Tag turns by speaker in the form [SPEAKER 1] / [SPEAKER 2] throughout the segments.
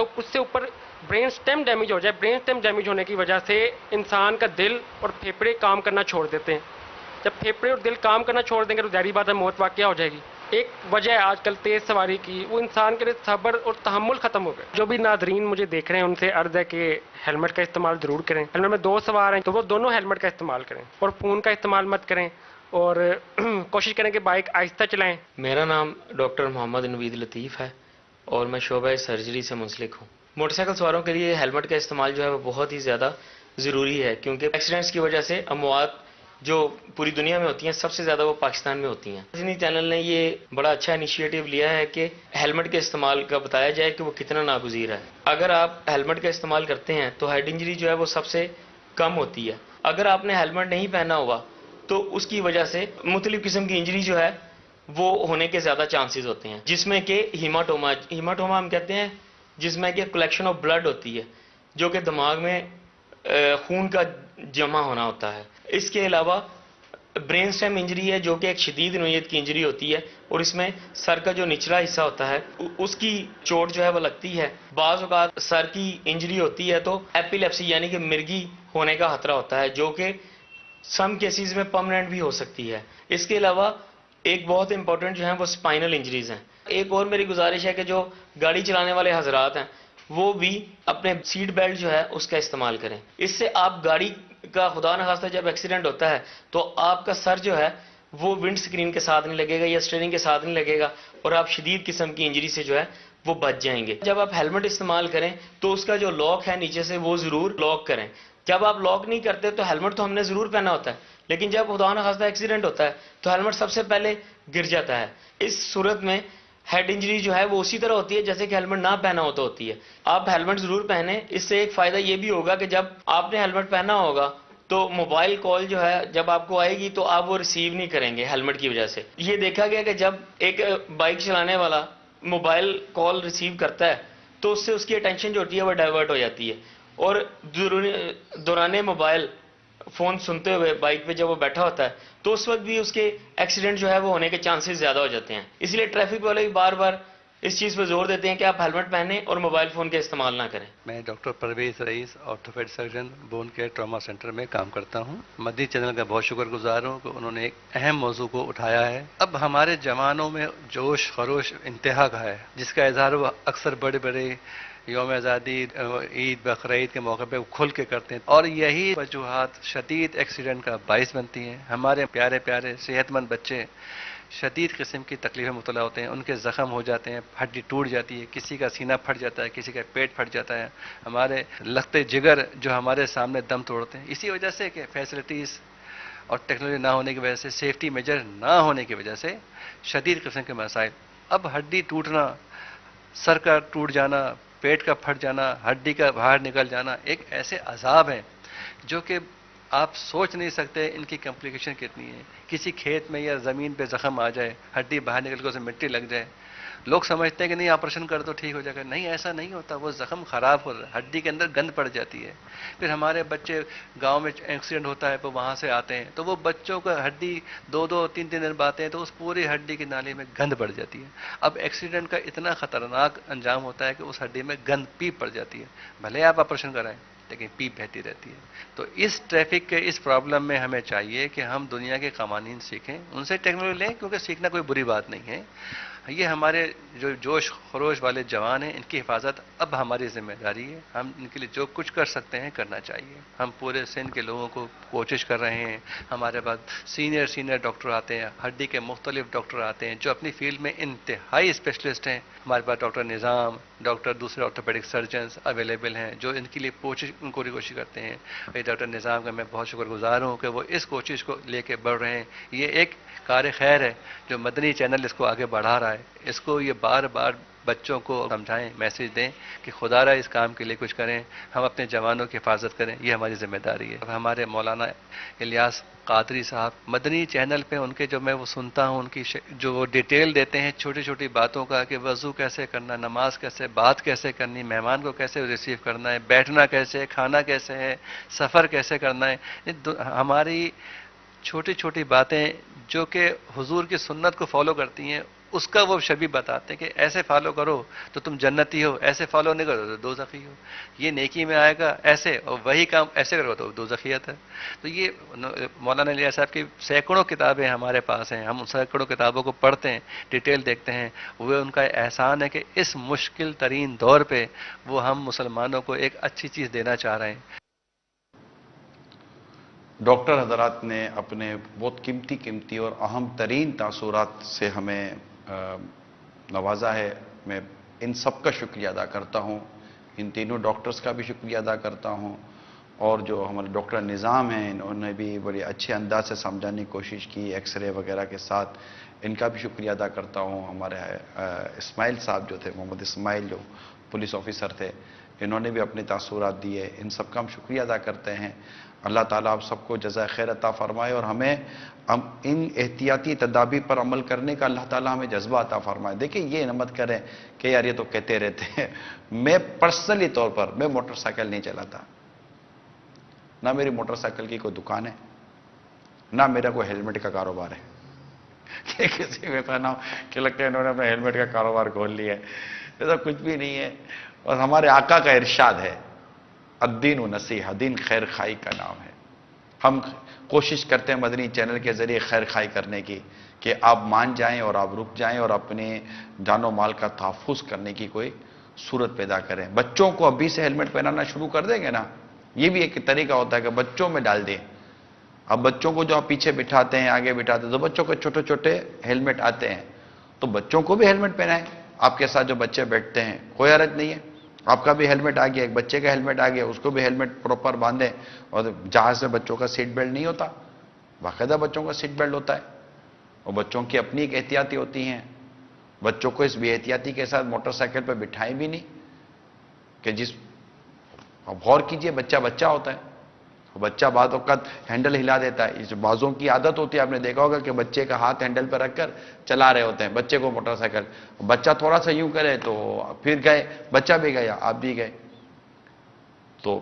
[SPEAKER 1] تو اس سے اوپر برین سٹیم ڈیمیج ہو جائے. برین سٹیم ڈیمیج ہونے کی وجہ سے انسان کا دل اور پھیپھڑے کام کرنا چھوڑ دیتے ہیں. جب پھیپھڑے اور دل کام کرنا چھوڑ دیں گے تو ظاہری بات ہے موت واقعہ ہو جائے گی. ایک وجہ ہے آج کل تیز سواری کی، وہ انسان کے لیے صبر اور تحمل ختم ہو گئے. جو بھی ناظرین مجھے دیکھ رہے ہیں ان سے عرض ہے کہ ہیلمٹ کا استعمال ضرور کریں. ہیلمٹ میں دو سوار ہیں تو وہ دونوں ہیلمٹ کا استعمال کریں اور فون کا استعمال مت کریں اور کوشش کریں کہ بائک آہستہ چلائیں.
[SPEAKER 2] میرا نام ڈاکٹر محمد نوید لطیف ہے اور میں شعبہ سرجری سے منسلک ہوں. موٹر سائیکل سواروں کے لیے ہیلمٹ کا استعمال جو ہے وہ بہت ہی زیادہ ضروری ہے، کیونکہ ایکسیڈنٹس کی وجہ سے اموات جو پوری دنیا میں ہوتی ہیں سب سے زیادہ وہ پاکستان میں ہوتی ہیں. ڈزنی چینل نے یہ بڑا اچھا انیشیٹو لیا ہے کہ ہیلمٹ کے استعمال کا بتایا جائے کہ وہ کتنا ناگزیر ہے. اگر آپ ہیلمٹ کا استعمال کرتے ہیں تو ہیڈ انجری جو ہے وہ سب سے کم ہوتی ہے. اگر آپ نے ہیلمٹ نہیں پہنا ہوا تو اس کی وجہ سے مختلف قسم کی انجری جو ہے وہ ہونے کے زیادہ چانسز ہوتے ہیں، جس میں کہ ہیماٹوما ہم کہتے ہیں، جس میں کہ کلیکشن آف بلڈ ہوتی ہے جو کہ دماغ میں خون کا جمع ہونا ہوتا ہے. اس کے علاوہ برین سٹیم انجری ہے جو کہ ایک شدید نوعیت کی انجری ہوتی ہے اور اس میں سر کا جو نچلا حصہ ہوتا ہے اس کی چوٹ جو ہے وہ لگتی ہے. بعض اوقات سر کی انجری ہوتی ہے تو ایپیلیپسی یعنی کہ مرگی ہونے کا خطرہ ہوتا ہے جو کہ سم کیسز میں پرماننٹ بھی ہو سکتی ہے. اس کے علاوہ ایک بہت امپورٹنٹ جو ہیں وہ اسپائنل انجریز ہیں. ایک اور میری گزارش ہے کہ جو گاڑی چلانے والے حضرات ہیں وہ بھی اپنے سیٹ بیلٹ جو ہے اس کا استعمال کریں. اس سے آپ گاڑی کا خدا نخواستہ جب ایکسیڈنٹ ہوتا ہے تو آپ کا سر جو ہے وہ ونڈ سکرین کے ساتھ نہیں لگے گا یا اسٹیئرنگ کے ساتھ نہیں لگے گا اور آپ شدید قسم کی انجری سے جو ہے وہ بچ جائیں گے. جب آپ ہیلمٹ استعمال کریں تو اس کا جو لاک ہے نیچے سے وہ ضرور لاک کریں. جب آپ لاک نہیں کرتے تو ہیلمٹ تو ہم نے ضرور پہنا ہوتا ہے، لیکن جب خدا نخواستہ ایکسیڈنٹ ہوتا ہے تو ہیلمٹ سب سے پہلے گر جاتا ہے. اس صورت میں ہیڈ انجری جو ہے وہ اسی طرح ہوتی ہے جیسے کہ ہیلمٹ نہ پہنا ہوتا ہوتی ہے. آپ ہیلمٹ ضرور پہنیں. اس سے ایک فائدہ یہ بھی ہوگا کہ جب آپ نے ہیلمٹ پہنا ہوگا تو موبائل کال جو ہے جب آپ کو آئے گی تو آپ وہ ریسیو نہیں کریں گے ہیلمٹ کی وجہ سے. یہ دیکھا گیا کہ جب ایک بائک چلانے والا موبائل کال ریسیو کرتا ہے تو اس سے اس کی اٹینشن جو ہوتی ہے وہ ڈائیورٹ ہو جاتی ہے اور دوران موبائل فون سنتے ہوئے بائک پہ جب وہ بیٹھا ہوتا ہے تو اس وقت بھی اس کے ایکسیڈنٹ جو ہے وہ ہونے کے چانسز زیادہ ہو جاتے ہیں. اس لیے ٹریفک والے بھی بار بار اس چیز پہ زور دیتے ہیں کہ آپ ہیلمٹ پہنیں اور موبائل فون کا استعمال نہ کریں.
[SPEAKER 3] میں doctor Parvez Rais orthopaedic surgeon bone care trauma centre میں کام کرتا ہوں. مدنی چینل کا بہت شکر گزار ہوں کہ انہوں نے ایک اہم موضوع کو اٹھایا ہے. اب ہمارے جوانوں میں جوش خروش انتہا کا ہے جس کا اظہار وہ اکثر بڑے بڑے یوم آزادی عید بقرعید کے موقع پہ کھل کے کرتے ہیں اور یہی وجوہات شدید ایکسیڈنٹ کا باعث بنتی ہیں. ہمارے پیارے پیارے صحت مند بچے شدید قسم کی تکلیفیں مبتلا ہوتے ہیں، ان کے زخم ہو جاتے ہیں، ہڈی ٹوٹ جاتی ہے، کسی کا سینہ پھٹ جاتا ہے، کسی کا پیٹ پھٹ جاتا ہے. ہمارے لختے جگر جو ہمارے سامنے دم توڑتے ہیں اسی وجہ سے کہ فیسلٹیز اور ٹیکنالوجی نہ ہونے کی وجہ سے، سیفٹی میجر نہ ہونے کی وجہ سے شدید قسم کے مسائل. اب ہڈی ٹوٹنا، سر کا ٹوٹ جانا، پیٹ کا پھٹ جانا، ہڈی کا باہر نکل جانا ایک ایسے عذاب ہیں جو کہ آپ سوچ نہیں سکتے ان کی کمپلیکیشن کتنی ہے. کسی کھیت میں یا زمین پہ زخم آ جائے، ہڈی باہر نکل کے اسے مٹی لگ جائے، لوگ سمجھتے ہیں کہ نہیں آپریشن کر تو ٹھیک ہو جائے گا. نہیں، ایسا نہیں ہوتا. وہ زخم خراب ہو رہا ہے، ہڈی کے اندر گند پڑ جاتی ہے. پھر ہمارے بچے گاؤں میں ایکسیڈنٹ ہوتا ہے تو وہاں سے آتے ہیں تو وہ بچوں کا ہڈی 2-3 دن بعد آتے ہیں تو اس پوری ہڈی کی نالی میں گند پڑ جاتی ہے. اب ایکسیڈنٹ کا اتنا خطرناک انجام ہوتا ہے کہ اس ہڈی میں گند پیپ پڑ جاتی ہے. بھلے آپ آپریشن کرائیں لیکن پیپ بہتی رہتی ہے. تو اس ٹریفک کے اس پرابلم میں ہمیں چاہیے کہ ہم دنیا کے قوانین سیکھیں، ان سے ٹیکنالوجی لیں، کیونکہ سیکھنا کوئی بری بات نہیں ہے. یہ ہمارے جو جوش خروش والے جوان ہیں ان کی حفاظت اب ہماری ذمہ داری ہے. ہم ان کے لیے جو کچھ کر سکتے ہیں کرنا چاہیے. ہم پورے سندھ کے لوگوں کو کوشش کر رہے ہیں. ہمارے پاس سینئر ڈاکٹر آتے ہیں، ہڈی کے مختلف ڈاکٹر آتے ہیں جو اپنی فیلڈ میں انتہائی اسپیشلسٹ ہیں. ہمارے پاس ڈاکٹر نظام، ڈاکٹر دوسرے آرتھوپیڈک سرجنز اویلیبل ہیں جو ان کے لیے کوشش کرتے ہیں. ڈاکٹر نظام کا میں بہت شکر گزار ہوں کہ وہ اس کوشش کو لے کے بڑھ رہے ہیں. یہ ایک کار خیر ہے جو مدنی چینل اس کو آگے بڑھا رہا ہے. اس کو یہ بار بار بچوں کو سمجھائیں، میسج دیں کہ خدا را اس کام کے لیے کچھ کریں، ہم اپنے جوانوں کی حفاظت کریں. یہ ہماری ذمہ داری ہے. ہمارے مولانا الیاس قادری صاحب مدنی چینل پہ ان کے جو میں وہ سنتا ہوں ان کی جو ڈیٹیل دیتے ہیں چھوٹی چھوٹی باتوں کا کہ وضو کیسے کرنا، نماز کیسے، بات کیسے کرنی، مہمان کو کیسے ریسیو کرنا ہے، بیٹھنا کیسے، کھانا کیسے ہے، سفر کیسے کرنا ہے. ہماری چھوٹی چھوٹی باتیں جو کہ حضور کی سنت کو فالو کرتی ہیں اس کا وہ شبیہ بتاتے ہیں کہ ایسے فالو کرو تو تم جنتی ہو، ایسے فالو نہیں کرو تو دوزخی ہو، یہ نیکی میں آئے گا ایسے، اور وہی کام ایسے کرو تو دوزخیت ہے۔ تو یہ مولانا الیاس صاحب کی سینکڑوں کتابیں ہمارے پاس ہیں، ہم ان سینکڑوں کتابوں کو پڑھتے ہیں، ڈیٹیل دیکھتے ہیں، وہ ان کا احسان ہے کہ اس مشکل ترین دور پہ وہ ہم مسلمانوں کو ایک اچھی چیز دینا چاہ رہے ہیں۔
[SPEAKER 4] ڈاکٹر حضرات نے اپنے بہت قیمتی اور اہم ترین تاثرات سے ہمیں نوازا ہے۔ میں ان سب کا شکریہ ادا کرتا ہوں، ان تینوں ڈاکٹرز کا بھی شکریہ ادا کرتا ہوں، اور جو ہمارے ڈاکٹر نظام ہیں انہوں نے بھی بڑے اچھے انداز سے سمجھانے کی کوشش کی ایکس رے وغیرہ کے ساتھ، ان کا بھی شکریہ ادا کرتا ہوں۔ ہمارے اسماعیل صاحب جو تھے، محمد اسماعیل جو پولیس آفیسر تھے، انہوں نے بھی اپنے تاثرات دیے، ان سب کا ہم شکریہ ادا کرتے ہیں۔ اللہ تعالیٰ آپ سب کو جزائے خیر عطا فرمائے، اور ہمیں ان احتیاطی تدابیر پر عمل کرنے کا اللہ تعالیٰ ہمیں جذبہ عطا فرمائے۔ دیکھیں یہ نہ مت کریں کہ یار یہ تو کہتے رہتے ہیں، میں پرسنلی طور پر میں موٹر سائیکل نہیں چلاتا، نہ میری موٹر سائیکل کی کوئی دکان ہے، نہ میرا کوئی ہیلمٹ کا کاروبار ہے کہ کسی میں پہنا کہ لگتا ہے انہوں نے اپنا ہیلمٹ کا کاروبار کھول لیا ہے، ایسا کچھ بھی نہیں ہے۔ اور ہمارے آقا کا ارشاد ہے، الدین و نصیحہ، دین خیر خائی کا نام ہے۔ ہم کوشش کرتے ہیں مدنی چینل کے ذریعے خیر خائی کرنے کی، کہ آپ مان جائیں اور آپ رک جائیں اور اپنے جان و مال کا تحفظ کرنے کی کوئی صورت پیدا کریں۔ بچوں کو ابھی سے ہیلمٹ پہنانا شروع کر دیں گے نا، یہ بھی ایک طریقہ ہوتا ہے کہ بچوں میں ڈال دیں۔ اب بچوں کو جو آپ پیچھے بٹھاتے ہیں، آگے بٹھاتے ہیں، تو بچوں کو چھوٹے چھوٹے ہیلمٹ آتے ہیں، تو بچوں کو بھی ہیلمٹ پہنائیں۔ آپ کے ساتھ جو بچے بیٹھتے ہیں کوئی حرج نہیں ہے، آپ کا بھی ہیلمٹ آ گیا، ایک بچے کا ہیلمٹ آ گیا، اس کو بھی ہیلمٹ پراپر باندھیں۔ اور جہاز میں بچوں کا سیٹ بیلٹ نہیں ہوتا، باقاعدہ بچوں کا سیٹ بیلٹ ہوتا ہے، اور بچوں کی اپنی ایک احتیاطی ہوتی ہیں۔ بچوں کو اس بے احتیاطی کے ساتھ موٹر سائیکل پہ بٹھائیں بھی نہیں، کہ اب غور کیجئے، بچہ بچہ ہوتا ہے، بچہ بعض اوقات ہینڈل ہلا دیتا ہے، اس بعضوں کی عادت ہوتی ہے، آپ نے دیکھا ہوگا کہ بچے کا ہاتھ ہینڈل پہ رکھ کر چلا رہے ہوتے ہیں بچے کو موٹر سائیکل، بچہ تھوڑا سا یوں کرے تو پھر گئے، بچہ بھی گیا، آپ بھی گئے۔ تو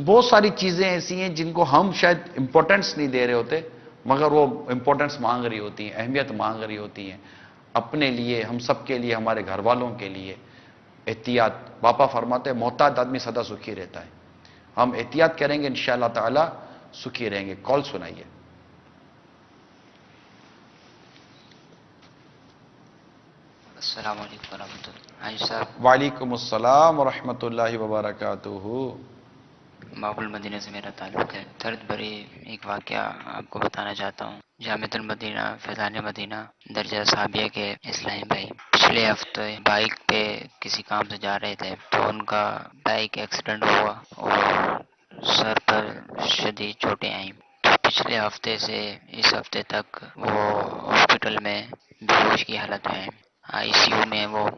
[SPEAKER 4] بہت ساری چیزیں ایسی ہیں جن کو ہم شاید امپورٹنس نہیں دے رہے ہوتے، مگر وہ امپورٹنس مانگ رہی ہوتی ہیں، اہمیت مانگ رہی ہوتی ہیں اپنے لیے، ہم سب کے لیے، ہمارے گھر والوں کے لیے۔ احتیاط، باپا فرماتے ہیں محتاط آدمی سدا سکھی رہتا ہے۔ ہم احتیاط کریں گے انشاءاللہ تعالی سکھی رہیں گے۔ کال سنائیے۔
[SPEAKER 5] السلام علیکم ورحمۃ اللہ۔ حاجی صاحب،
[SPEAKER 4] وعلیکم السلام ورحمۃ اللہ وبرکاتہ۔
[SPEAKER 5] باب المدینہ سے میرا تعلق ہے۔ درد بھری ایک واقعہ آپ کو بتانا چاہتا ہوں۔ جامعۃ المدینہ فیضان مدینہ درجہ ثابیہ کے اسلامی بھائی پچھلے ہفتے بائک پہ کسی کام سے جا رہے تھے، تو ان کا بائک ایکسیڈنٹ ہوا اور سر پر شدید چوٹیں آئیں۔ تو پچھلے ہفتے سے اس ہفتے تک وہ ہاسپٹل میں بے ہوش کی حالت میں ہیں، آئی سی یو میں۔ وہ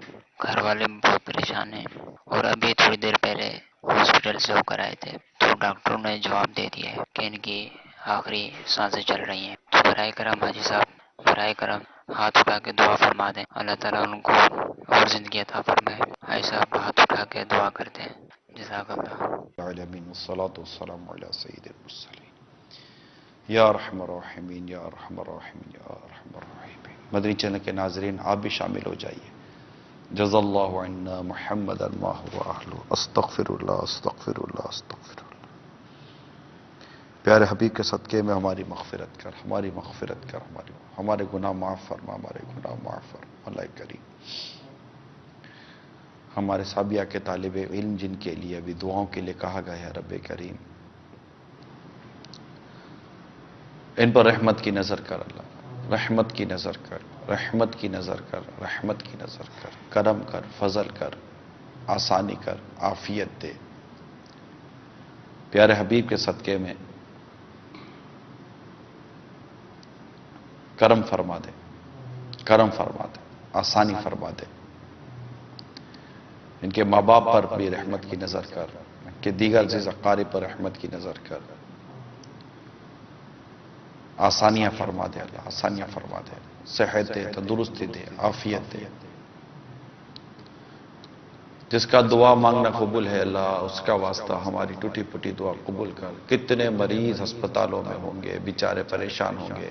[SPEAKER 5] گھر والے بہت پریشان ہیں، اور ابھی تھوڑی دیر پہلے ہاسپٹل سے ہو کر آئے تھے، تو ڈاکٹروں نے جواب دے دیا ہے کہ ان کی آخری سانسیں چل رہی ہیں۔ تو برائے کرم حاجی صاحب، برائے کرم ہاتھ اٹھا کے دعا فرما دیں، اللہ تعالیٰ ان کو اور زندگی عطا فرمائے۔ حاجی صاحب ہاتھ اٹھا کے دعا کرتے ہیں، جزاک اللہ۔
[SPEAKER 4] العالمین والصلاة والسلام علی سید المرسلین، یا ارحم الراحمین یا ارحم الراحمین یا ارحم الراحمین۔ مدنی چینل کے ناظرین آپ بھی شامل ہو جائیے۔ جزا اللہ عنا محمدا ما هو اہلہ، استغفر اللہ استغفر اللہ استغفر اللہ۔ پیارے حبیب کے صدقے میں ہماری مغفرت کر، ہماری مغفرت کر، ہمارے گناہ معاف فرما، ہمارے گناہ معاف فرما اللہ کریم۔ ہمارے سابیہ کے طالب علم جن کے لیے ابھی دعاؤں کے لیے کہا گیا ہے، رب کریم ان پر رحمت کی نظر کر، اللہ رحمت کی نظر کر، رحمت کی نظر کر، رحمت کی نظر کر، کرم کر، فضل کر، آسانی کر، عافیت دے۔ پیارے حبیب کے صدقے میں کرم فرما دے، کرم فرما دے، آسانی فرما دے۔ ان کے ماں باپ پر بھی رحمت کی نظر کر، کہ دیگر عزیز اقارب پر رحمت کی نظر کر، آسانیاں فرما دے اللہ، آسانیاں فرما دے، صحت دے، تندرستی دے، عافیت دے۔ جس کا دعا مانگنا قبول ہے اللہ، اس کا واسطہ ہماری ٹوٹی پھوٹی دعا قبول کر۔ کتنے مریض ہسپتالوں میں ہوں گے، بیچارے پریشان ہوں گے،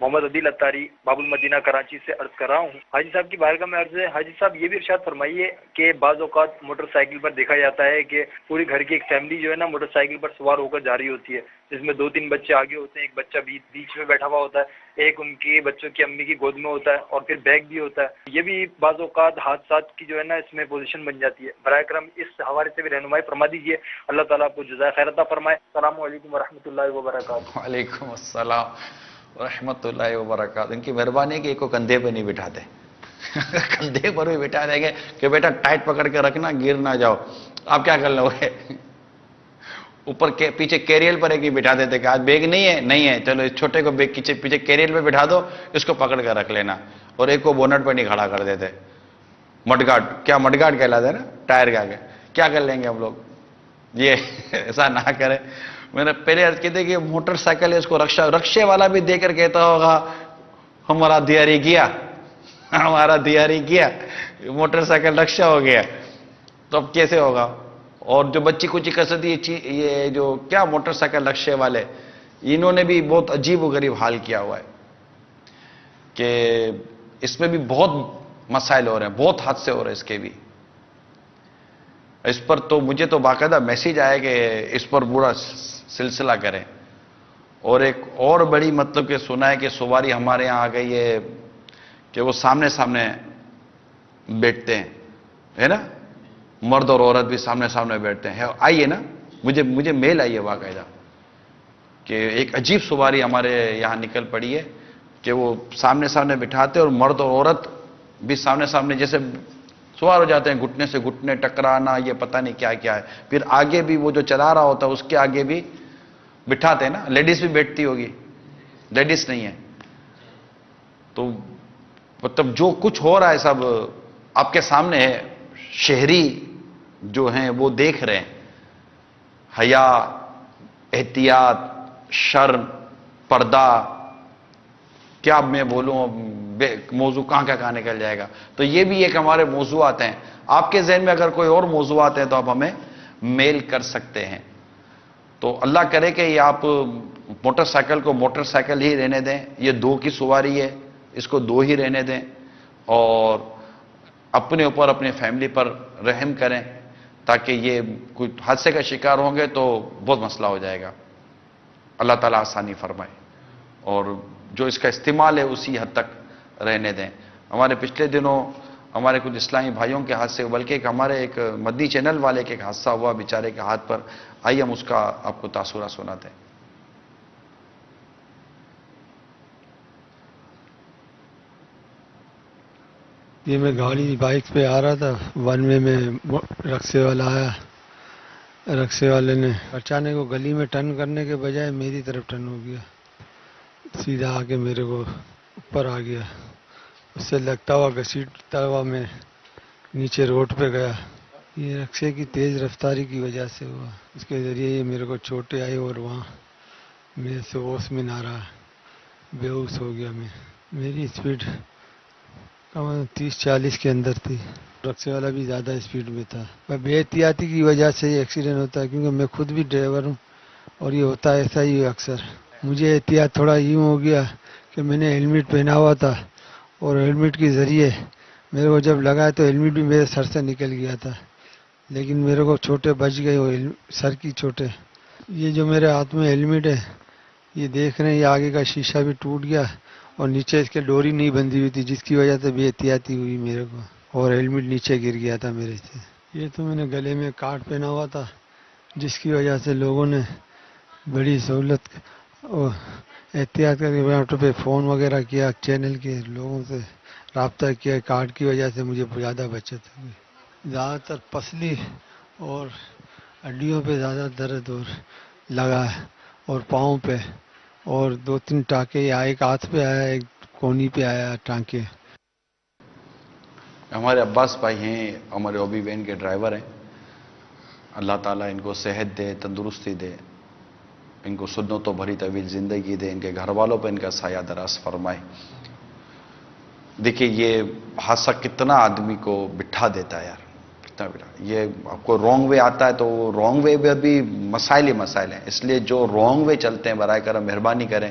[SPEAKER 6] محمد عدیل اتاری باب المدینہ کراچی سے عرض کر رہا ہوں. حاجی صاحب کی بارگاہ میں عرض ہے. حاجی صاحب یہ بھی ارشاد فرمائیے کہ بعض اوقات موٹر سائیکل پر دیکھا جاتا ہے کہ پوری گھر کی ایک فیملی جو ہے نا موٹر سائیکل پر سوار ہو کر جا رہی ہوتی ہے، جس میں 2-3 بچے آگے ہوتے ہیں، ایک بچہ بیچ میں بیٹھا ہوا ہوتا ہے، ایک ان کی بچوں کی امی کی گود میں ہوتا ہے، اور پھر بیگ بھی ہوتا ہے. یہ بھی بعض اوقات حادثات کی جو ہے نا اس میں پوزیشن بن جاتی ہے. برائے کرم اس حوالے سے بھی رہنمائی فرما دیجیے. اللہ تعالیٰ آپ کو جزائے خیر عطا فرمائے. السلام علیکم ورحمۃ اللہ وبرکاتہ.
[SPEAKER 4] وعلیکم السلام ورحمۃ اللہ وبرکاتہ. ان کی مہربانی ہے کہ ایک کو کندھے پہ نہیں بٹھاتے. کندھے پر بھی بٹھا دیں گے کہ بیٹا ٹائٹ پکڑ کے رکھنا، گر نہ جاؤ. آپ کیا کر لو گے؟ اوپر پیچھے کیریل پر ایک ہی بٹھا دیتے کہ آج بیگ نہیں ہے چلو اس چھوٹے کو بیگ پیچھے کیریل پہ بٹھا دو، اس کو پکڑ کر رکھ لینا. اور ایک کو بونٹ پہ نہیں کھڑا کر دیتے. مڈگارڈ، کیا مڈگارڈ کہلاتا ہے نا، ٹائر کا کیا کر لیں گے ہم لوگ؟ یہ ایسا نہ کرے. میں نے پہلے عرض کی تھی کہ موٹر سائیکل ہے، اس کو رکشے والا بھی دے کر کہتا ہوگا ہمارا دیاری کیا، موٹر سائیکل رکشہ ہو گیا، تو اب کیسے ہوگا؟ اور جو بچی کچی قصد یہ جو کیا موٹر سائیکل رکشے والے، انہوں نے بھی بہت عجیب و غریب حال کیا ہوا ہے کہ اس میں بھی بہت مسائل ہو رہے ہیں، بہت حادثے ہو رہے ہیں اس کے بھی. اس پر تو مجھے تو باقاعدہ میسیج آیا کہ اس پر پورا سلسلہ کریں. اور ایک اور بڑی مطلب کہ سنا ہے کہ سواری ہمارے یہاں آ گئی ہے کہ وہ سامنے بیٹھتے ہیں، ہے نا، مرد اور عورت بھی سامنے بیٹھتے ہیں. آئیے نا، مجھے میل آئی ہے باقاعدہ کہ ایک عجیب سواری ہمارے یہاں نکل پڑی ہے کہ وہ سامنے بٹھاتے اور مرد اور عورت بھی سامنے جیسے سوار ہو جاتے ہیں، گھٹنے سے گھٹنے ٹکرانا، یہ پتہ نہیں کیا ہے. پھر آگے بھی وہ جو چلا رہا ہوتا ہے اس کے آگے بھی بٹھاتے ہیں نا. لیڈیز بھی بیٹھتی ہوگی، لیڈیز نہیں ہے. تو مطلب جو کچھ ہو رہا ہے سب آپ کے سامنے ہے. شہری جو ہیں وہ دیکھ رہے ہیں. حیا، احتیاط، شرم، پردہ، کیا میں بولوں، موضوع کہاں نکل جائے گا. تو یہ بھی ایک ہمارے موضوعات ہیں. آپ کے ذہن میں اگر کوئی اور موضوعات ہیں تو آپ ہمیں میل کر سکتے ہیں. تو اللہ کرے کہ یہ آپ موٹر سائیکل کو موٹر سائیکل ہی رہنے دیں. یہ 2 کی سواری ہے، اس کو 2 ہی رہنے دیں، اور اپنے اوپر اپنے فیملی پر رحم کریں، تاکہ یہ کوئی حادثے کا شکار ہوں گے تو بہت مسئلہ ہو جائے گا. اللہ تعالیٰ آسانی فرمائے، اور جو اس کا استعمال ہے اسی حد تک رہنے دیں. ہمارے پچھلے دنوں ہمارے کچھ اسلامی بھائیوں کے ہاتھ سے، بلکہ ہمارے ایک مدنی چینل والے کے ایک حادثہ ہوا بیچارے کے ہاتھ پر. آئیے ہم اس کا آپ کو تاثرات سناتے ہیں.
[SPEAKER 7] یہ میں گاڑی بائک پہ آ رہا تھا، ون وے میں رکشے والا آیا. رکشے والے نے اچانک کو گلی میں ٹرن کرنے کے بجائے میری طرف ٹرن ہو گیا، سیدھا آ کے میرے کو اوپر آ گیا. اس سے لگتا ہوا گھسیٹتا ہوا میں نیچے روڈ پہ گیا. یہ رکشے کی تیز رفتاری کی وجہ سے ہوا. اس کے ذریعے یہ میرے کو چوٹیں آئی اور وہاں میرے سے ہوش میں نہ رہا، بے ہوش ہو گیا میں. میری اسپیڈ 30-40 کے اندر تھی. رکشے والا بھی زیادہ اسپیڈ میں تھا. بے احتیاطی کی وجہ سے یہ ایکسیڈنٹ ہوتا ہے، کیونکہ میں خود بھی ڈرائیور ہوں اور یہ ہوتا ہے ایسا ہی اکثر. مجھے احتیاط تھوڑا یوں ہو گیا کہ میں نے ہیلمٹ پہنا ہوا تھا، اور ہیلمٹ کے ذریعے میرے کو جب لگا تو ہیلمٹ بھی میرے سر سے نکل گیا تھا، لیکن میرے کو چوٹیں بچ گئی، وہ سر کی چوٹیں. یہ جو میرے ہاتھ میں ہیلمٹ ہے یہ دیکھ رہے ہیں، یہ آگے کا شیشہ بھی ٹوٹ گیا اور نیچے اس کے ڈوری نہیں بندھی ہوئی تھی، جس کی وجہ سے بے احتیاطی ہوئی میرے کو، اور ہیلمٹ نیچے گر گیا تھا میرے سے. یہ تو میں نے گلے میں کارڈ پہنا ہوا تھا، جس کی وجہ سے لوگوں نے بڑی سہولت اور احتیاط کر کے پہ فون وغیرہ کیا، چینل کے لوگوں سے رابطہ کیا. کارڈ کی وجہ سے مجھے زیادہ بچت ہوئی. زیادہ تر پسلی اور ہڈیوں پہ زیادہ درد اور لگا ہے، اور پاؤں پہ، اور 2-3 ٹانکے، ایک ہاتھ پہ آیا، ایک کونی پہ آیا ٹانکے.
[SPEAKER 4] ہمارے عباس بھائی ہیں، ہمارے اوبی وین کے ڈرائیور ہیں. اللہ تعالیٰ ان کو صحت دے، تندرستی دے، ان کو سنتوں بھری طویل زندگی دے، ان کے گھر والوں پہ ان کا سایہ دراز فرمائے. دیکھیے یہ حادثہ کتنا آدمی کو بٹھا دیتا ہے یار، کتنا بٹھا. یہ آپ کو رانگ وے آتا ہے تو رانگ وے میں بھی مسائل ہی مسائل ہیں. اس لیے جو رانگ وے چلتے ہیں برائے کرم مہربانی کریں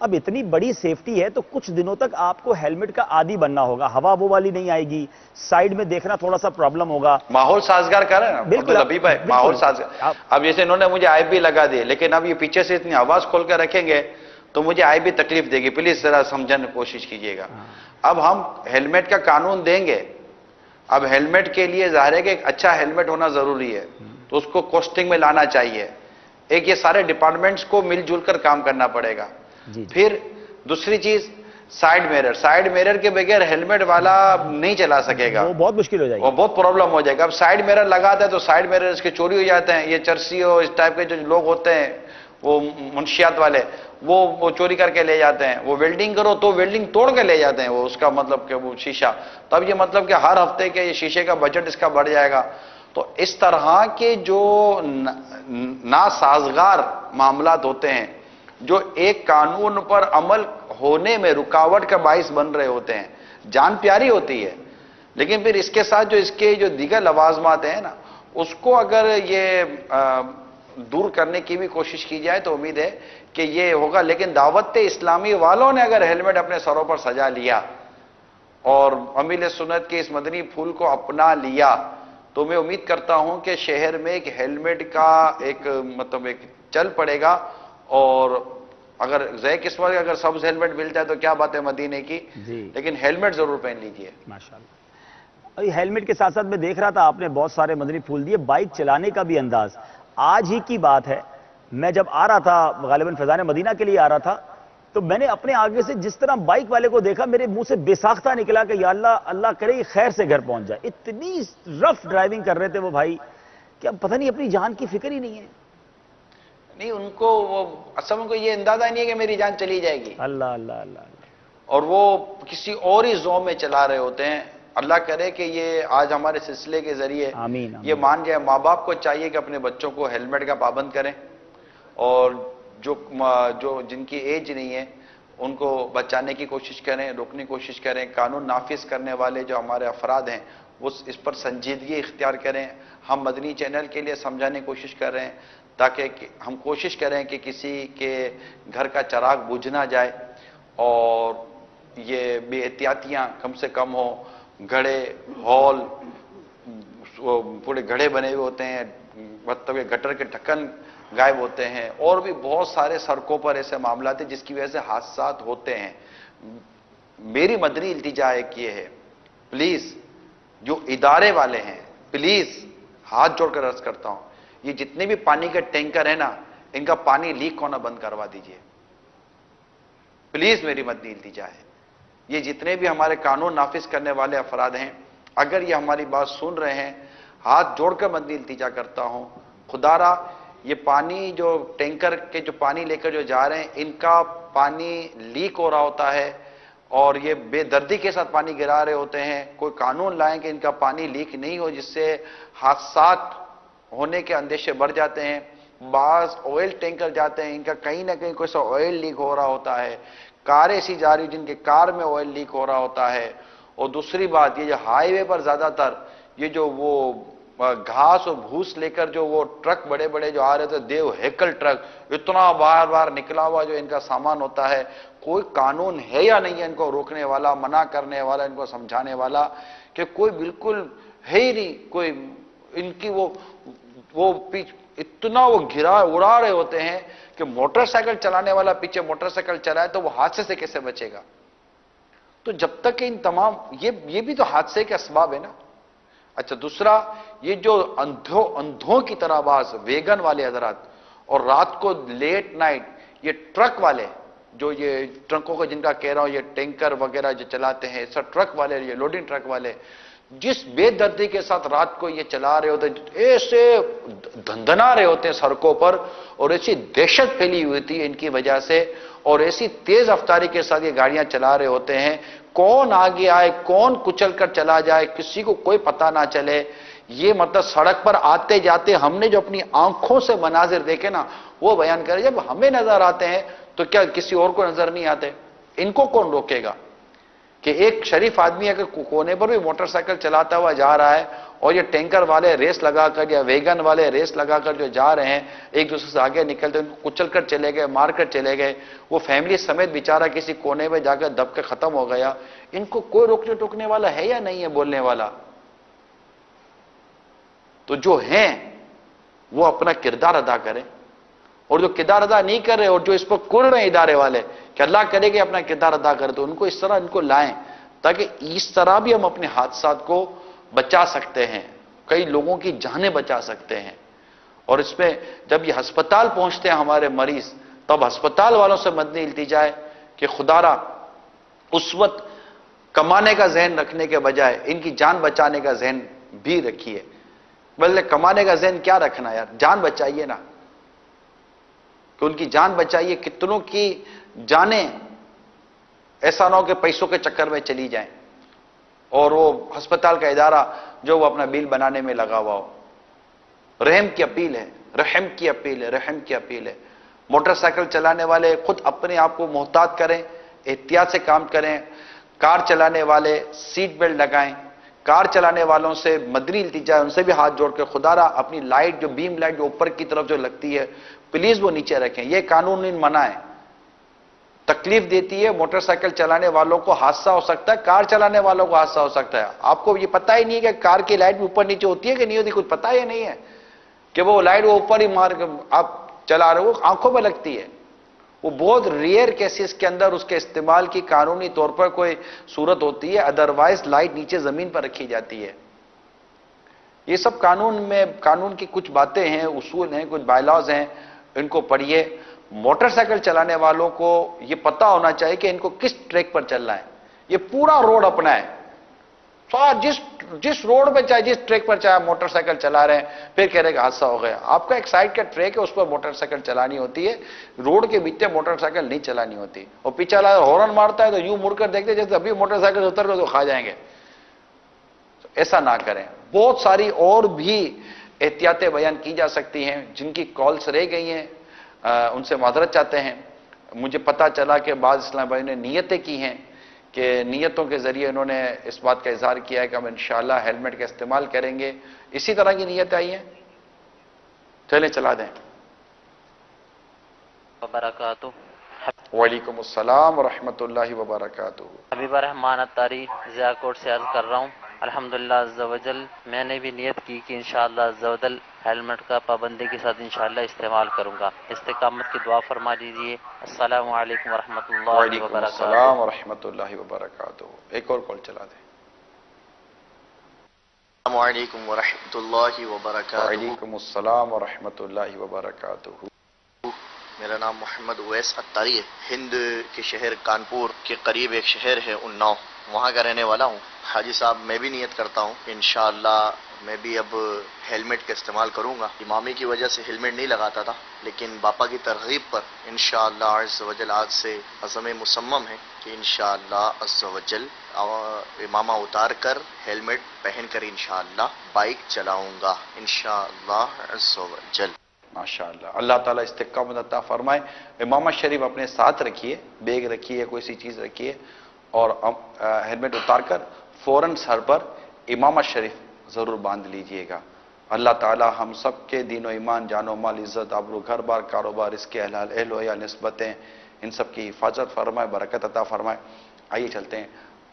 [SPEAKER 8] اب اتنی بڑی سیفٹی ہے تو کچھ دنوں تک آپ کو ہیلمٹ کا عادی بننا ہوگا, ہوا وہ والی نہیں آئے گی, سائیڈ میں دیکھنا تھوڑا سا پرابلم ہوگا.
[SPEAKER 4] ماحول سازگار کریں نا
[SPEAKER 8] بالکل
[SPEAKER 4] ابھی بھائی, ماحول سازگار. اب جیسے انہوں نے مجھے آئیب بھی لگا دی, لیکن اب یہ پیچھے سے اتنی آواز کھول کر رکھیں گے تو مجھے آئیب بھی تکلیف دے گی. پلیز ذرا سمجھنے کی کوشش کیجیے گا. اب ہم ہیلمٹ کا قانون دیں گے. اب ہیلمٹ کے لیے ظاہر ہے کہ ایک اچھا ہیلمٹ ہونا ضروری ہے, تو اس کو کوسٹنگ میں لانا چاہیے. ایک یہ سارے ڈپارٹمنٹس کو مل جل کر کام کرنا پڑے گا. پھر دوسری چیز سائیڈ میرر کے بغیر ہیلمٹ والا نہیں چلا سکے گا,
[SPEAKER 8] وہ بہت مشکل ہو جائے گا,
[SPEAKER 4] وہ بہت پرابلم ہو جائے گا. اب سائیڈ میرر لگاتا ہے تو سائیڈ میرر اس کے چوری ہو جاتے ہیں. یہ چرسی اور اس ٹائپ کے جو لوگ ہوتے ہیں وہ منشیات والے, وہ چوری کر کے لے جاتے ہیں. وہ ویلڈنگ کرو تو ویلڈنگ توڑ کے لے جاتے ہیں, وہ اس کا مطلب کہ وہ شیشہ. تو اب یہ مطلب کہ ہر ہفتے کے یہ شیشے کا بجٹ اس کا بڑھ جائے گا. تو اس طرح کے جو ناسازگار معاملات ہوتے ہیں, جو ایک قانون پر عمل ہونے میں رکاوٹ کا باعث بن رہے ہوتے ہیں, جان پیاری ہوتی ہے, لیکن پھر اس کے ساتھ جو اس کے جو دیگر لوازمات ہیں نا, اس کو اگر یہ دور کرنے کی بھی کوشش کی جائے تو امید ہے کہ یہ ہوگا. لیکن دعوت اسلامی والوں نے اگر ہیلمٹ اپنے سروں پر سجا لیا اور امیل سنت کے اس مدنی پھول کو اپنا لیا, تو میں امید کرتا ہوں کہ شہر میں ایک ہیلمٹ کا ایک مطلب ایک چل پڑے گا. اور اگر زی قسمت کا اگر سبز ہیلمٹ ملتا ہے تو کیا بات ہے مدینے کی, لیکن ہیلمٹ ضرور پہن لیجئے.
[SPEAKER 8] ماشاءاللہ. ہیلمٹ کے ساتھ ساتھ میں دیکھ رہا تھا آپ نے بہت سارے مدنی پھول دیے. بائک چلانے کا بھی انداز, آج ہی کی بات ہے, میں جب آ رہا تھا غالباً فیضان مدینہ کے لیے آ رہا تھا, تو میں نے اپنے آگے سے جس طرح بائک والے کو دیکھا, میرے منہ سے بے ساختہ نکلا کہ یا اللہ, اللہ کرے خیر سے گھر پہنچ جائے. اتنی رف ڈرائیونگ کر رہے تھے وہ بھائی کہ اب پتہ نہیں اپنی جان کی فکر ہی نہیں ہے.
[SPEAKER 4] نہیں, ان کو وہ اصل میں کو یہ اندازہ نہیں ہے کہ میری جان چلی جائے گی.
[SPEAKER 8] اللہ اللہ اللہ,
[SPEAKER 4] اور وہ کسی اور ہی زوم میں چلا رہے ہوتے ہیں. اللہ کرے کہ یہ آج ہمارے سلسلے کے ذریعے یہ مان جائے. ماں باپ کو چاہیے کہ اپنے بچوں کو ہیلمٹ کا پابند کریں, اور جو جن کی ایج نہیں ہے ان کو بچانے کی کوشش کریں, روکنے کی کوشش کریں. قانون نافذ کرنے والے جو ہمارے افراد ہیں وہ اس پر سنجیدگی اختیار کریں. ہم مدنی چینل کے لیے سمجھانے کی کوشش کر رہے ہیں, تاکہ ہم کوشش کریں کہ کسی کے گھر کا چراغ بجھ نہ جائے اور یہ بے احتیاطیاں کم سے کم ہوں. گھڑے, ہال, پورے گھڑے بنے ہوئے ہوتے ہیں, مطلب گٹر کے ڈھکن غائب ہوتے ہیں, اور بھی بہت سارے سڑکوں پر ایسے معاملات ہیں جس کی وجہ سے حادثات ہوتے ہیں. میری مدنی التجا ایک یہ ہے, پلیز جو ادارے والے ہیں, پلیز ہاتھ جوڑ کر عرض کرتا ہوں, یہ جتنے بھی پانی کے ٹینکر ہیں نا, ان کا پانی لیک ہونا بند کروا دیجئے. پلیز میری مدنی التجا ہے. یہ جتنے بھی ہمارے قانون نافذ کرنے والے افراد ہیں, اگر یہ ہماری بات سن رہے ہیں, ہاتھ جوڑ کر مدنی التجا کرتا ہوں, خدا را یہ پانی جو ٹینکر کے جو پانی لے کر جو جا رہے ہیں, ان کا پانی لیک ہو رہا ہوتا ہے اور یہ بے دردی کے ساتھ پانی گرا رہے ہوتے ہیں. کوئی قانون لائیں کہ ان کا پانی لیک نہیں ہو, جس سے حادثات ہونے کے اندیشے بڑھ جاتے ہیں. بعض آئل ٹینکر جاتے ہیں, ان کا کہیں نہ کہیں کوئی سا آئل لیک ہو رہا ہوتا ہے. کاریں ایسی جا رہی جن کے کار میں آئل لیک ہو رہا ہوتا ہے. اور دوسری بات یہ جو ہائی وے پر زیادہ تر یہ جو وہ گھاس اور بھوس لے کر جو وہ ٹرک بڑے بڑے جو آ رہے تھے, دیو ہیکل ٹرک, اتنا بار بار نکلا ہوا جو ان کا سامان ہوتا ہے, کوئی قانون ہے یا نہیں ہے ان کو روکنے والا, منع کرنے والا, ان کو سمجھانے والا, کہ کوئی بالکل ہے ہی نہیں. کوئی ان کی وہ اتنا وہ اڑا رہے ہوتے ہیں کہ موٹر سائیکل چلانے والا پیچھے موٹر سائیکل چلائے تو وہ حادثے سے کیسے بچے گا. تو جب تک کہ ان تمام یہ بھی تو حادثے کے اسباب ہے نا. اچھا, دوسرا یہ جو اندھوں کی طرح باز ویگن والے حضرات, اور رات کو لیٹ نائٹ یہ ٹرک والے, جو یہ ٹرکوں کو جن کا کہہ رہا ہوں, یہ ٹینکر وغیرہ جو چلاتے ہیں, ایسا ٹرک والے, یہ لوڈنگ ٹرک والے, جس بے دردی کے ساتھ رات کو یہ چلا رہے ہوتے ہیں, ایسے دھندنا رہے ہوتے ہیں سڑکوں پر, اور ایسی دہشت پھیلی ہوئی تھی ان کی وجہ سے, اور ایسی تیز رفتاری کے ساتھ یہ گاڑیاں چلا رہے ہوتے ہیں, کون آگے آئے, کون کچل کر چلا جائے, کسی کو کوئی پتہ نہ چلے. یہ مطلب سڑک پر آتے جاتے ہم نے جو اپنی آنکھوں سے مناظر دیکھے نا, وہ بیان کرے. جب ہمیں نظر آتے ہیں تو کیا کسی اور کو نظر نہیں آتے؟ ان کو کون روکے گا کہ ایک شریف آدمی اگر کونے پر بھی موٹر سائیکل چلاتا ہوا جا رہا ہے اور یہ ٹینکر والے ریس لگا کر یا ویگن والے ریس لگا کر جو جا رہے ہیں ایک دوسرے سے آگے نکلتے ان کو کچل کر چلے گئے, مار کر چلے گئے, وہ فیملی سمیت بیچارہ کسی کونے میں جا کر دب کے ختم ہو گیا. ان کو کوئی روکنے ٹوکنے والا ہے یا نہیں ہے بولنے والا؟ تو جو ہیں وہ اپنا کردار ادا کریں, اور جو کردار ادا نہیں کر رہے اور جو اس پر کڑ رہے ہیں ادارے والے کہ اللہ کرے کہ اپنا کردار ادا کرے, تو ان کو اس طرح ان کو لائیں تاکہ اس طرح بھی ہم اپنے حادثات کو بچا سکتے ہیں, کئی لوگوں کی جانیں بچا سکتے ہیں. اور اس میں جب یہ ہسپتال پہنچتے ہیں ہمارے مریض, تب ہسپتال والوں سے مدنی التجا ہے کہ خدا را اس وقت کمانے کا ذہن رکھنے کے بجائے ان کی جان بچانے کا ذہن بھی رکھیے. بلکہ کمانے کا ذہن کیا رکھنا یار, جان بچائیے نا, کہ ان کی جان بچائیے. کتنوں کی جانیں ایسا نہ ہو کہ پیسوں کے چکر میں چلی جائیں اور وہ ہسپتال کا ادارہ جو وہ اپنا بل بنانے میں لگا ہوا ہو. رحم کی اپیل ہے, رحم کی اپیل ہے, رحم کی اپیل ہے. موٹر سائیکل چلانے والے خود اپنے آپ کو محتاط کریں, احتیاط سے کام کریں. کار چلانے والے سیٹ بیلٹ لگائیں. کار چلانے والوں سے مدنی التجا ہے, ان سے بھی ہاتھ جوڑ کے خدا را اپنی لائٹ جو بیم لائٹ جو اوپر کی طرف جو لگتی ہے پلیز وہ نیچے رکھیں. یہ قانون منع ہے, تکلیف دیتی ہے. موٹر سائیکل چلانے والوں کو حادثہ ہو سکتا ہے, کار چلانے والوں کو حادثہ ہو سکتا ہے. آپ کو یہ پتہ ہی نہیں ہے کہ کار کی لائٹ بھی اوپر نیچے ہوتی ہے کہ نہیں ہوتی, کچھ پتہ ہی نہیں ہے کہ وہ لائٹ وہ اوپر ہی مار کے آپ چلا رہے ہو, آنکھوں میں لگتی ہے. وہ بہت ریئر کیسز کے اندر اس کے استعمال کی قانونی طور پر کوئی صورت ہوتی ہے, ادروائز لائٹ نیچے زمین پر رکھی جاتی ہے. یہ سب قانون میں, قانون کی کچھ باتیں ہیں, اصول ہیں, کچھ بائی لاز ہیں, ان کو پڑھیے. موٹر سائیکل چلانے والوں کو یہ پتہ ہونا چاہیے کہ ان کو کس ٹریک پر چلنا ہے. یہ پورا روڈ اپنا ہے, جس روڈ پہ چاہے جس ٹریک پر چاہے موٹر سائیکل چلا رہے ہیں, پھر کہہ رہے کہ حادثہ ہو گیا. آپ کا ایک سائڈ کا ٹریک ہے, اس پر موٹر سائیکل چلانی ہوتی ہے, روڈ کے بیچ موٹر سائیکل نہیں چلانی ہوتی. اور پیچھے والا ہارن مارتا ہے تو یوں مڑ کر دیکھتے جیسے ابھی موٹر سائیکل اتر کر تو کھا جائیں گے. ایسا نہ کریں. بہت ساری اور بھی احتیاطیں بیان کی جا سکتی ہیں. جن کی کالس رہ گئی ہیں ان سے معذرت چاہتے ہیں. مجھے پتا چلا کہ بعض اسلام بھائی نے نیتیں کی ہیں کہ نیتوں کے ذریعے انہوں نے اس بات کا اظہار کیا ہے کہ ہم انشاءاللہ ہیلمٹ کا استعمال کریں گے. اسی طرح کی نیتیں آئی ہیں, چلیں چلا دیں.
[SPEAKER 1] وبرکاتہ.
[SPEAKER 4] وعلیکم السلام ورحمۃ اللہ وبرکاتہ.
[SPEAKER 1] حبیب الرحمان الطاری ضیاء کوٹ سے عرض کر رہا ہوں. الحمدللہ عز و جل میں نے بھی نیت کی کہ انشاءاللہ عز و جل ہیلمٹ کا پابندی کے ساتھ انشاءاللہ استعمال کروں گا. استقامت کی دعا فرما دیجیے. السلام علیکم ورحمۃ اللہ وبرکاتہ.
[SPEAKER 4] وعلیکم السلام ورحمۃ اللہ وبرکاتہ. ایک اور کال چلا دیں.
[SPEAKER 2] السلام علیکم ورحمۃ اللہ وبرکاتہ.
[SPEAKER 4] وعلیکم السلام ورحمۃ اللہ وبرکاتہ.
[SPEAKER 2] میرا نام محمد اویس اتاری ہے. ہند کے شہر کانپور کے قریب ایک شہر ہے اناؤ, وہاں کا رہنے والا ہوں. حاجی صاحب میں بھی نیت کرتا ہوں کہ انشاءاللہ میں بھی اب ہیلمٹ کا استعمال کروں گا. امامی کی وجہ سے ہیلمٹ نہیں لگاتا تھا, لیکن باپا کی ترغیب پر انشاءاللہ عز و جل آج سے عزم مصمم ہے کہ انشاءاللہ عز و جل امامہ اتار کر ہیلمٹ پہن کر انشاءاللہ بائک چلاؤں گا انشاءاللہ عز و جل.
[SPEAKER 4] ماشاءاللہ. اللہ تعالیٰ استقامت عطا فرمائے. امامہ شریف اپنے ساتھ رکھیے, بیگ رکھیے, کوئی سی چیز رکھیے, اور ہیلمٹ اتار کر فوراً سر پر امامہ شریف ضرور باندھ لیجئے گا. اللہ تعالیٰ ہم سب کے دین و ایمان, جان و مال, عزت, آبرو, گھر بار, کاروبار, اس کے حلال اہل و عیال نسبتیں, ان سب کی حفاظت فرمائے, برکت عطا فرمائے. آئیے چلتے ہیں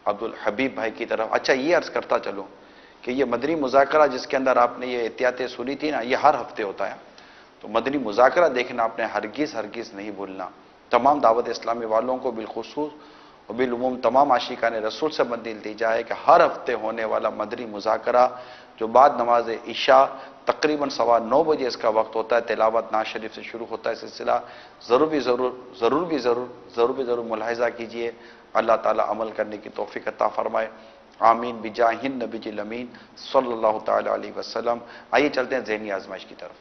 [SPEAKER 4] عبدالحبیب بھائی کی طرف. اچھا یہ عرض کرتا چلوں کہ یہ مدنی مذاکرہ جس کے اندر آپ نے یہ احتیاطیں سنی تھی نا, یہ ہر ہفتے ہوتا ہے. تو مدنی مذاکرہ دیکھنا آپ نے ہرگز نہیں بھولنا. تمام دعوت اسلامی والوں کو بالخصوص اور بالعموم تمام عاشقان رسول سے مدنی التجا ہے کہ ہر ہفتے ہونے والا مدنی مذاکرہ جو بعد نماز عشاء تقریباً 9:15 بجے اس کا وقت ہوتا ہے, تلاوت نعت شریف سے شروع ہوتا ہے سلسلہ, ضرور ملاحظہ کیجئے. اللہ تعالیٰ عمل کرنے کی توفیق عطا فرمائے. آمین بجاہ النبی الامین صلی اللہ تعالی علیہ وسلم. آئیے چلتے ہیں ذہنی آزمائش کی طرف.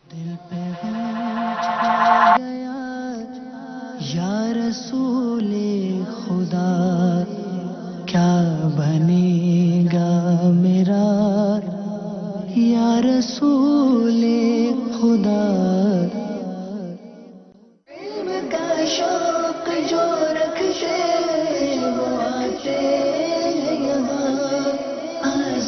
[SPEAKER 9] دل پہ گیا یا رسول خدا, کیا بنے گا میرا یا رسول خدا. علم کا شوق جو رکھتے وہ آتے ہیں یہاں,